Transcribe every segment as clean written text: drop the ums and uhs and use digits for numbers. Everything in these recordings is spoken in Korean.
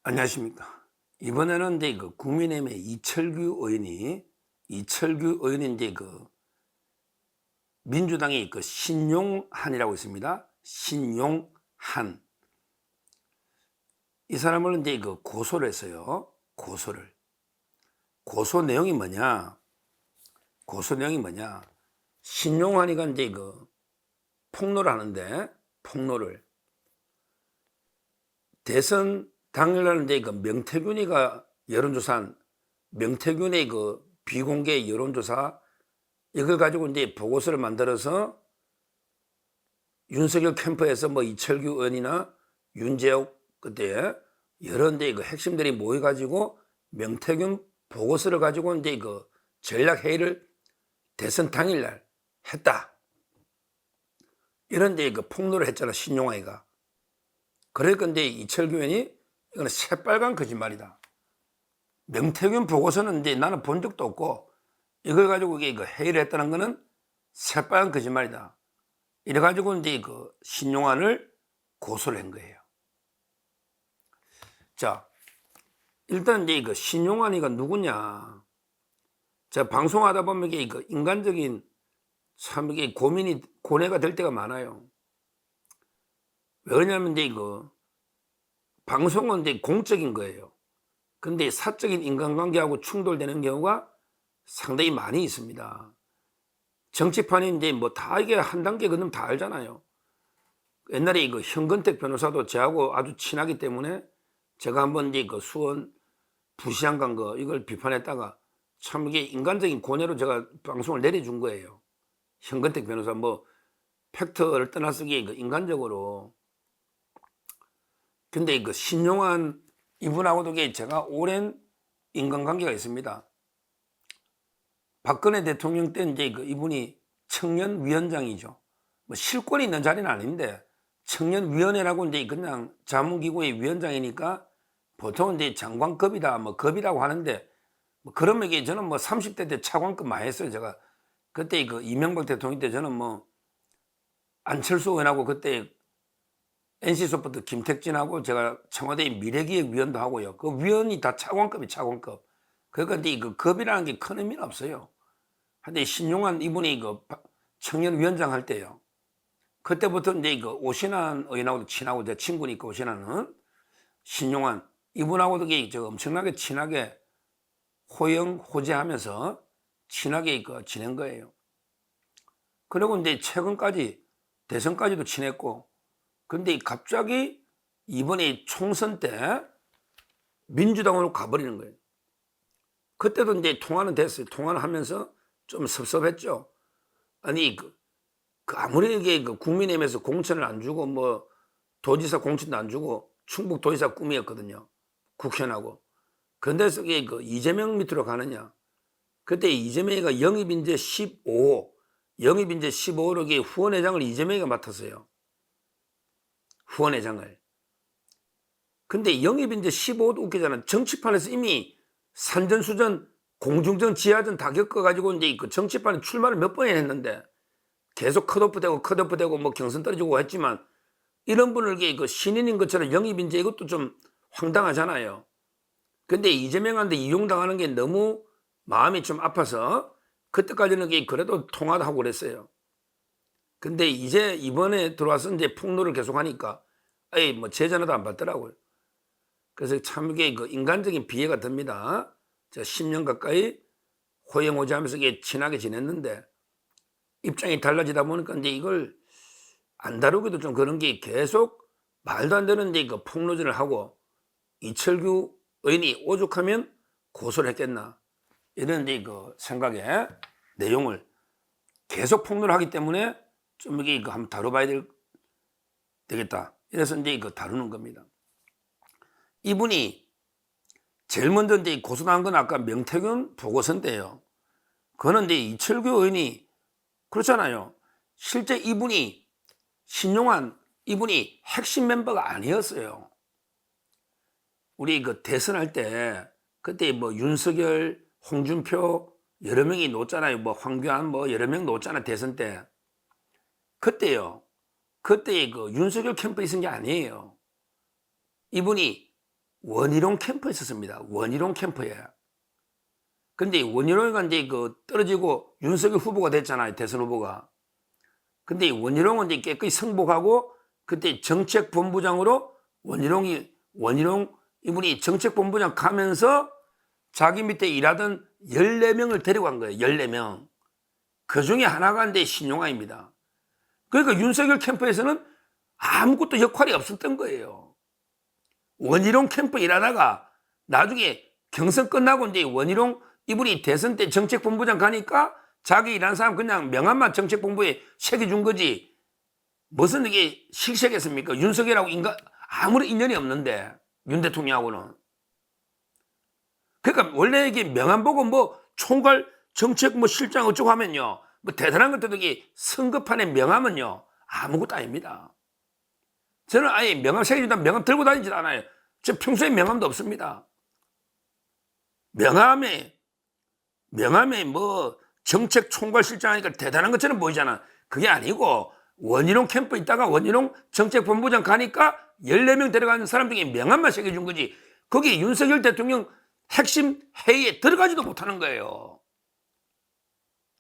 안녕하십니까. 이번에는 이제 국민의힘의 이철규 의원이 이제 민주당의 신용한이라고 있습니다. 신용한. 이 사람을 이제 고소를 했어요. 고소 내용이 뭐냐? 신용한이가 이제 폭로를 하는데, 대선 당일날 이제 명태균이가 여론조사한 명태균의 비공개 여론조사 이걸 가지고 이제 보고서를 만들어서 윤석열 캠프에서 뭐 이철규 의원이나 윤재욱 그때 여러 이제 핵심들이 모여가지고 명태균 보고서를 가지고 이제 전략 회의를 대선 당일날 했다. 이런 이제 폭로를 했잖아, 신용아이가. 그러니까 이제 이철규 의원이 이거는 새빨간 거짓말이다. 명태균 보고서는 이제 나는 본 적도 없고 이걸 가지고 이게 회의를 했다는 거는 새빨간 거짓말이다. 이래가지고 이제 신용환을 고소를 한 거예요. 자, 일단 이제 신용환이가 누구냐. 자, 방송하다 보면 이게 인간적인 참 이게 고뇌가 될 때가 많아요. 왜 그러냐면 이제 방송은 이제 공적인 거예요. 근데 사적인 인간관계하고 충돌되는 경우가 상당히 많이 있습니다. 정치판이 이제 뭐 다 이게 한 단계 건너면 다 알잖아요. 옛날에 현근택 변호사도 저하고 아주 친하기 때문에 제가 한번 이제 수원 부시장관 이걸 비판했다가 참 이게 인간적인 고뇌로 제가 방송을 내려준 거예요. 현근택 변호사 뭐 팩트를 떠나서 이게 인간적으로. 근데 신용한 이분하고도 제가 오랜 인간관계가 있습니다. 박근혜 대통령 때 이제 이분이 청년위원장이죠. 뭐 실권이 있는 자리는 아닌데 청년위원회라고 이제 그냥 자문기구의 위원장이니까 보통 이제 장관급이다 뭐 급이라고 하는데 뭐 그러면 이게 저는 뭐 30대 때 차관급 많이 했어요. 제가 그때 이명박 대통령 때 저는 뭐 안철수 의원하고 그때 NC소프트 김택진하고 제가 청와대 미래기획위원도 하고요. 그 위원이 다 차관급. 그러니까 이제 급이라는 게 큰 의미는 없어요. 근데 신용한 이분이 청년위원장 할 때요. 그때부터 이제 오신환 의원하고도 친하고 제 친구니까 오신환은 신용한 이분하고도 엄청나게 친하게 호영호재하면서 친하게 지낸 거예요. 그리고 이제 최근까지 대선까지도 친했고 근데 갑자기 이번에 총선 때 민주당으로 가버리는 거예요. 그때도 이제 통화는 됐어요. 통화를 하면서 좀 섭섭했죠. 아니, 아무리 이게 국민의힘에서 공천을 안 주고 뭐 도지사 공천도 안 주고 충북 도지사 꿈이었거든요. 국회의원하고. 그런데서 이게 이재명 밑으로 가느냐. 그때 이재명이가 영입인재 15호, 영입인재 15호로 후원회장을 이재명이가 맡았어요. 후원회장을. 근데 영입인재 15호도 웃기잖아. 정치판에서 이미 산전수전, 공중전, 지하전 다 겪어가지고 이제 정치판에 출마를 몇 번이나 했는데 계속 컷오프되고 뭐 경선 떨어지고 했지만 이런 분을 신인인 것처럼 영입인재 이것도 좀 황당하잖아요. 근데 이재명한테 이용당하는 게 너무 마음이 좀 아파서 그때까지는 그래도 통화도 하고 그랬어요. 근데 이제 이번에 들어와서 이제 폭로를 계속하니까 에이 뭐 제 전화도 안 받더라고요. 그래서 참 이게 인간적인 비애가 듭니다. 제가 10년 가까이 호영호재하면서 친하게 지냈는데 입장이 달라지다 보니까 이제 이걸 안 다루기도 좀 그런 게 계속 말도 안 되는 이제 폭로전을 하고 이철규 의원이 오죽하면 고소를 했겠나 이런 이제 생각에 내용을 계속 폭로를 하기 때문에 좀 이게 한번 다뤄봐야 되겠다. 이래서 이제 다루는 겁니다. 이분이 제일 먼저 이제 고소한 건 아까 명태균 보고서인데요. 그거는 이제 이철규 의원이 그렇잖아요. 실제 이분이 신용한 이분이 핵심 멤버가 아니었어요. 우리 대선할 때 그때 뭐 윤석열, 홍준표 여러 명이 놓잖아요. 뭐 황교안 뭐 여러 명 놓잖아 대선 때. 그때요. 그때 윤석열 캠프에 있은 게 아니에요. 이분이 원희룡 캠프에 있었습니다. 원희룡 캠프에. 근데 원희룡이가 이제 그 떨어지고 윤석열 후보가 됐잖아요. 대선 후보가. 근데 원희룡은 이제 깨끗이 승복하고 그때 정책본부장으로 원희룡 이분이 정책본부장 가면서 자기 밑에 일하던 14명을 데리고 간 거예요. 14명. 그 중에 하나가 이제 신용화입니다. 그러니까 윤석열 캠프에서는 아무것도 역할이 없었던 거예요. 원희룡 캠프 일하다가 나중에 경선 끝나고 이제 원희룡 이분이 대선 때 정책본부장 가니까 자기 일하는 사람 그냥 명함만 정책본부에 새겨준 거지. 무슨 이게 실세겠습니까? 윤석열하고 아무런 인연이 없는데, 윤 대통령하고는. 그러니까 원래 이게 명함 보고 뭐 총괄 정책 뭐 실장 어쩌고 하면요. 뭐 대단한 것들도 이게 선거판의 명함은요. 아무것도 아닙니다. 저는 아예 명함 새겨준다 명함 들고 다니질 않아요. 저 평소에 명함도 없습니다. 명함에 뭐 정책 총괄 실장 하니까 대단한 것처럼 보이잖아. 그게 아니고 원희룡 캠프 있다가 원희룡 정책본부장 가니까 14명 데려가는 사람 중에 명함만 새겨준 거지. 거기 윤석열 대통령 핵심 회의에 들어가지도 못하는 거예요.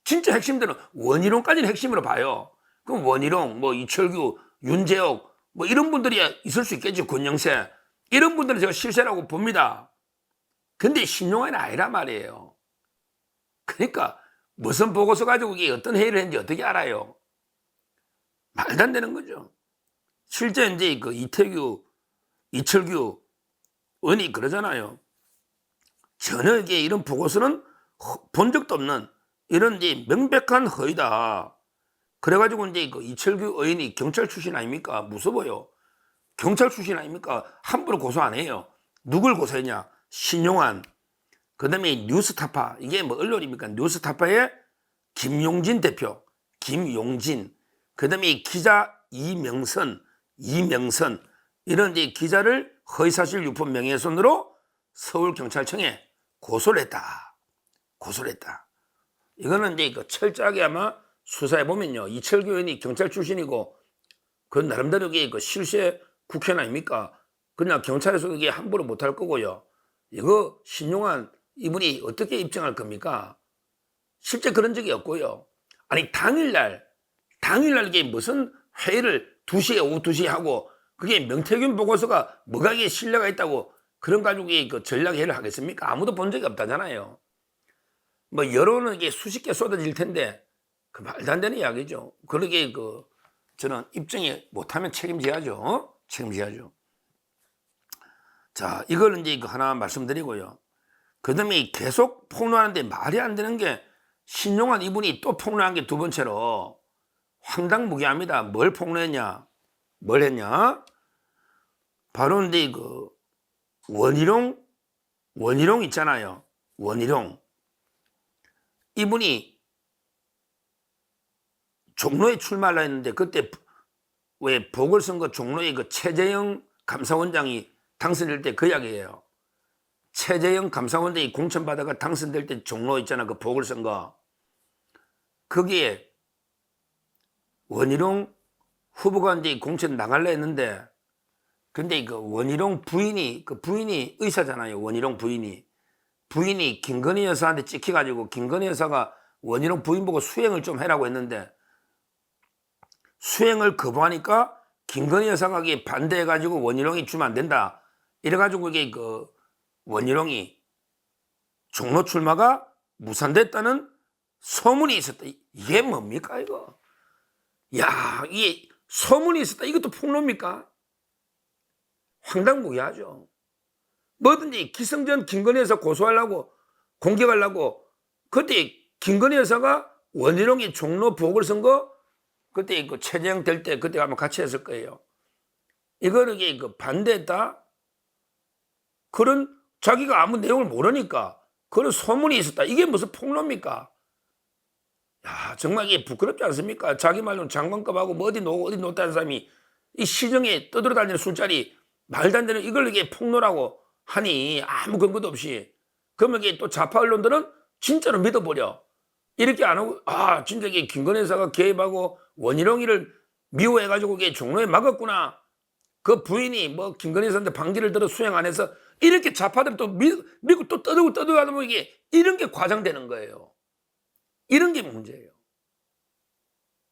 진짜 핵심들은 원희룡까지는 핵심으로 봐요. 그럼 원희룡, 뭐 이철규, 윤재옥 뭐 이런 분들이 있을 수 있겠죠. 권영세. 이런 분들은 제가 실세라고 봅니다. 근데 신용화는 아니란 말이에요. 그러니까 무슨 보고서 가지고 이게 어떤 회의를 했는지 어떻게 알아요? 말도 안 되는 거죠. 실제 이제 그 이철규 의원이 그러잖아요. 전혀 이게 이런 보고서는 본 적도 없는 이런 이제 명백한 허위다. 그래가지고 이제 그 이철규 의원이 경찰 출신 아닙니까? 무서워요. 경찰 출신 아닙니까? 함부로 고소 안 해요. 누굴 고소했냐? 신용환. 그 다음에 뉴스타파. 이게 뭐 언론입니까? 뉴스타파의 김용진 대표. 김용진. 그 다음에 기자 이명선. 이런 이제 기자를 허위사실 유포 명예훼손으로 서울경찰청에 고소를 했다. 이거는 이제 그 철저하게 아마 수사해 보면요. 이철규 의원이 경찰 출신이고 그 나름대로 이게 그 실세 국회의원 아닙니까? 그냥 경찰에서 이게 함부로 못할 거고요. 이거 신용한 이분이 어떻게 입증할 겁니까? 실제 그런 적이 없고요. 아니 당일날 이게 무슨 회의를 2시에 오후 2시에 하고 그게 명태균 보고서가 뭐가 이게 신뢰가 있다고 그런 가지고 그 전략회의를 하겠습니까? 아무도 본 적이 없다잖아요. 뭐 여론은 이게 수십 개 쏟아질 텐데 그 말도 안 되는 이야기죠. 그러게 그 저는 입증이 못하면 책임져야죠. 자, 이걸 이제 하나 말씀드리고요. 그 다음에 계속 폭로하는데 말이 안 되는 게 신용환 이분이 또 폭로한 게 두 번째로 황당무계합니다. 뭘 폭로했냐? 뭘 했냐? 바로 이제 그 원희룡 있잖아요. 원희룡. 이분이 종로에 출마를 했는데 그때 왜 보궐선거 종로에 그 최재형 감사원장이 당선될 때 그 이야기예요. 최재형 감사원장이 공천받아가 당선될 때 종로 있잖아. 그 보궐선거. 거기에 원희룡 후보가 이제 공천 나갈래 했는데 근데 그 원희룡 부인이 의사잖아요. 원희룡 부인이 김건희 여사한테 찍혀가지고 김건희 여사가 원희룡 부인 보고 수행을 좀 해라고 했는데 수행을 거부하니까 김건희 여사가 반대해가지고 원희룡이 주면 안 된다. 이래가지고 이게 그 원희룡이 종로 출마가 무산됐다는 소문이 있었다. 이게 뭡니까 이거? 야, 이게 소문이 있었다. 이것도 폭로입니까? 황당무계하죠. 뭐든지 기승전 김건희 여사 고소하려고 공격하려고 그때 김건희 여사가 원희룡이 종로 보궐선거 그때 그 최재형 될 때 그때 아마 같이 했을 거예요. 이거를 그 반대했다. 그런 자기가 아무 내용을 모르니까 그런 소문이 있었다. 이게 무슨 폭로입니까? 야, 정말 이게 부끄럽지 않습니까? 자기 말로는 장관급하고 뭐 어디 놓다는 사람이 이 시정에 떠들어다니는 술자리 말도 안 되는 이걸 이게 폭로라고 하니 아무 근거도 없이 그러면 이게 또 좌파 언론들은 진짜로 믿어버려. 이렇게 안 하고 진짜 이게 김건희 여사가 개입하고 원희룡이를 미워해가지고 이게 종로에 막았구나. 그 부인이 뭐 김건희 여사한테 반기를 들어 수행 안 해서 이렇게 좌파들 또 믿고 또 떠들고 하다 보면 이게 이런 게 과장되는 거예요. 이런 게 문제예요.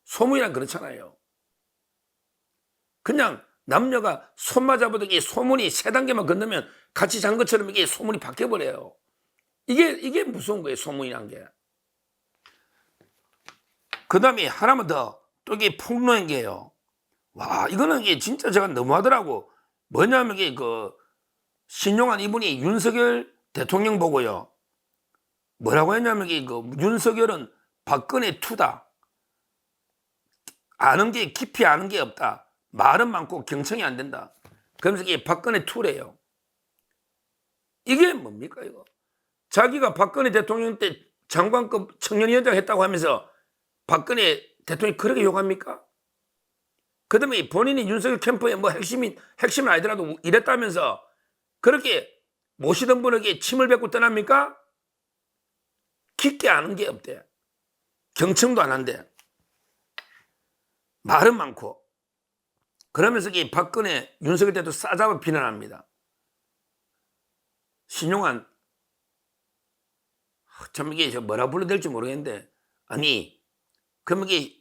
소문이란 그렇잖아요. 그냥 남녀가 손만 잡아도 이게 소문이 3단계만 건너면 같이 잔 것처럼 이게 소문이 바뀌어버려요. 이게 무서운 거예요, 소문이란 게. 그 다음에 하나만 더, 또 이게 폭로한 게요. 와, 이거는 이게 진짜 제가 너무하더라고. 뭐냐면 이게 신용한 이분이 윤석열 대통령 보고요. 뭐라고 했냐면 이게 윤석열은 박근혜 투다. 아는 게 깊이 아는 게 없다. 말은 많고 경청이 안 된다. 그러면서 이게 박근혜 투래요. 이게 뭡니까 이거? 자기가 박근혜 대통령 때 장관급 청년위원장 했다고 하면서 박근혜 대통령이 그렇게 욕합니까? 그 다음에 본인이 윤석열 캠프의 뭐 핵심은 아니더라도 이랬다면서 그렇게 모시던 분에게 침을 뱉고 떠납니까? 깊게 아는 게 없대. 경청도 안 한대. 말은 많고. 그러면서 이 박근혜, 윤석열 때도 싸잡아 비난합니다. 신용한, 참 이게 뭐라 불러야 될지 모르겠는데, 아니, 그럼 이게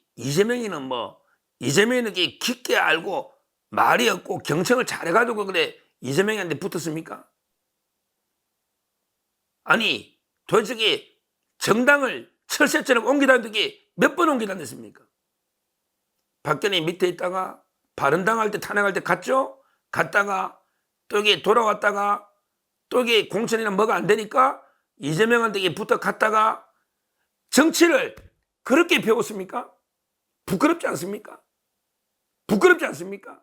이재명이는 이게 깊게 알고 말이 없고 경청을 잘해가지고 그래 이재명한테 붙었습니까? 아니, 도대체 이게 정당을 철새처럼 옮기다는 게 몇 번 옮기다녔습니까? 박근혜 밑에 있다가 바른당할 때 탄핵할 때 갔죠? 갔다가 또 이게 돌아왔다가 또 이게 공천이나 뭐가 안 되니까 이재명한테 이게 붙어 갔다가 정치를 그렇게 배웠습니까? 부끄럽지 않습니까? 부끄럽지 않습니까?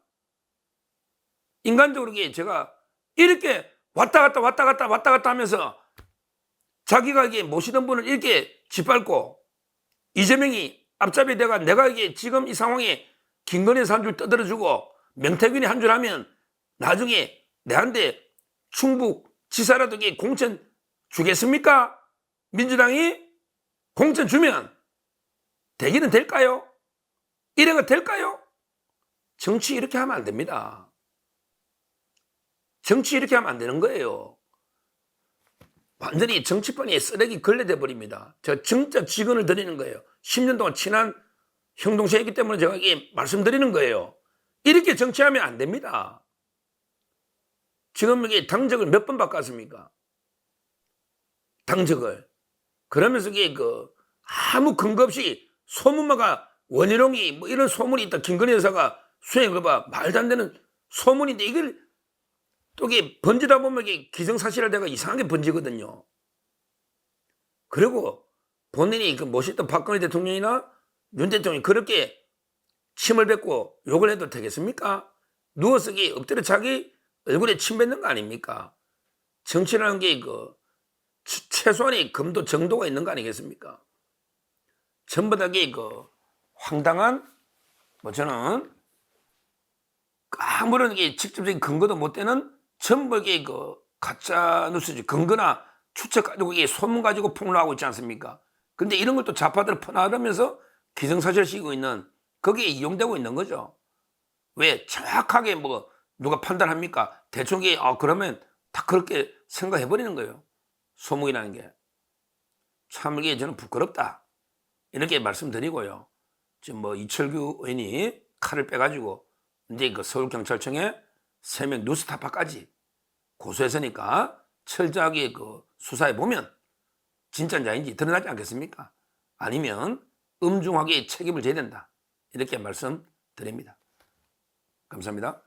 인간적으로 제가 이렇게 왔다 갔다 하면서 자기가 이게 모시던 분을 이렇게 짓밟고 이재명이 앞잡이 돼가 내가 이게 지금 이 상황에 김건희에서 한 줄 떠들어주고 명태균이 한 줄 하면 나중에 내한테 충북 지사라도 이게 공천 주겠습니까? 민주당이 공천 주면 되기는 될까요? 이래가 될까요? 정치 이렇게 하면 안 됩니다. 정치 이렇게 하면 안 되는 거예요. 완전히 정치판에 쓰레기 걸레돼 버립니다. 제가 진짜 직언을 드리는 거예요. 10년 동안 친한 형 동생이기 때문에 제가 이게 말씀드리는 거예요. 이렇게 정치하면 안 됩니다. 지금 이게 당적을 몇 번 바꿨습니까? 당적을. 그러면서 이게 아무 근거 없이 소문마가 원희룡이 뭐 이런 소문이 있다. 김건희 여사가 수행해봐. 말도 안 되는 소문인데 이걸 또 이게 번지다 보면 이게 기정사실화 내가 이상하게 번지거든요. 그리고 본인이 모셨던 박근혜 대통령이나 윤 대통령이 그렇게 침을 뱉고 욕을 해도 되겠습니까? 누워서 엎드려 자기 얼굴에 침 뱉는 거 아닙니까? 정치라는 게 최소한의 금도 정도가 있는 거 아니겠습니까? 전부 다 황당한 저는 아무런 직접적인 근거도 못 되는 전부 가짜 뉴스지 근거나 추측 가지고 소문 가지고 폭로하고 있지 않습니까? 근데 이런 것도 좌파들 퍼나르면서 기정사실 씌고 있는 거기에 이용되고 있는 거죠. 왜 정확하게 누가 판단합니까? 대충 그러면 다 그렇게 생각해 버리는 거예요. 소문이라는 게. 참 이게 저는 부끄럽다. 이렇게 말씀드리고요. 지금 이철규 의원이 칼을 빼가지고 이제 서울경찰청에 3명 뉴스타파까지 고소했으니까 철저하게 수사해 보면 진짜인지 드러나지 않겠습니까? 아니면 엄중하게 책임을 져야 된다. 이렇게 말씀드립니다. 감사합니다.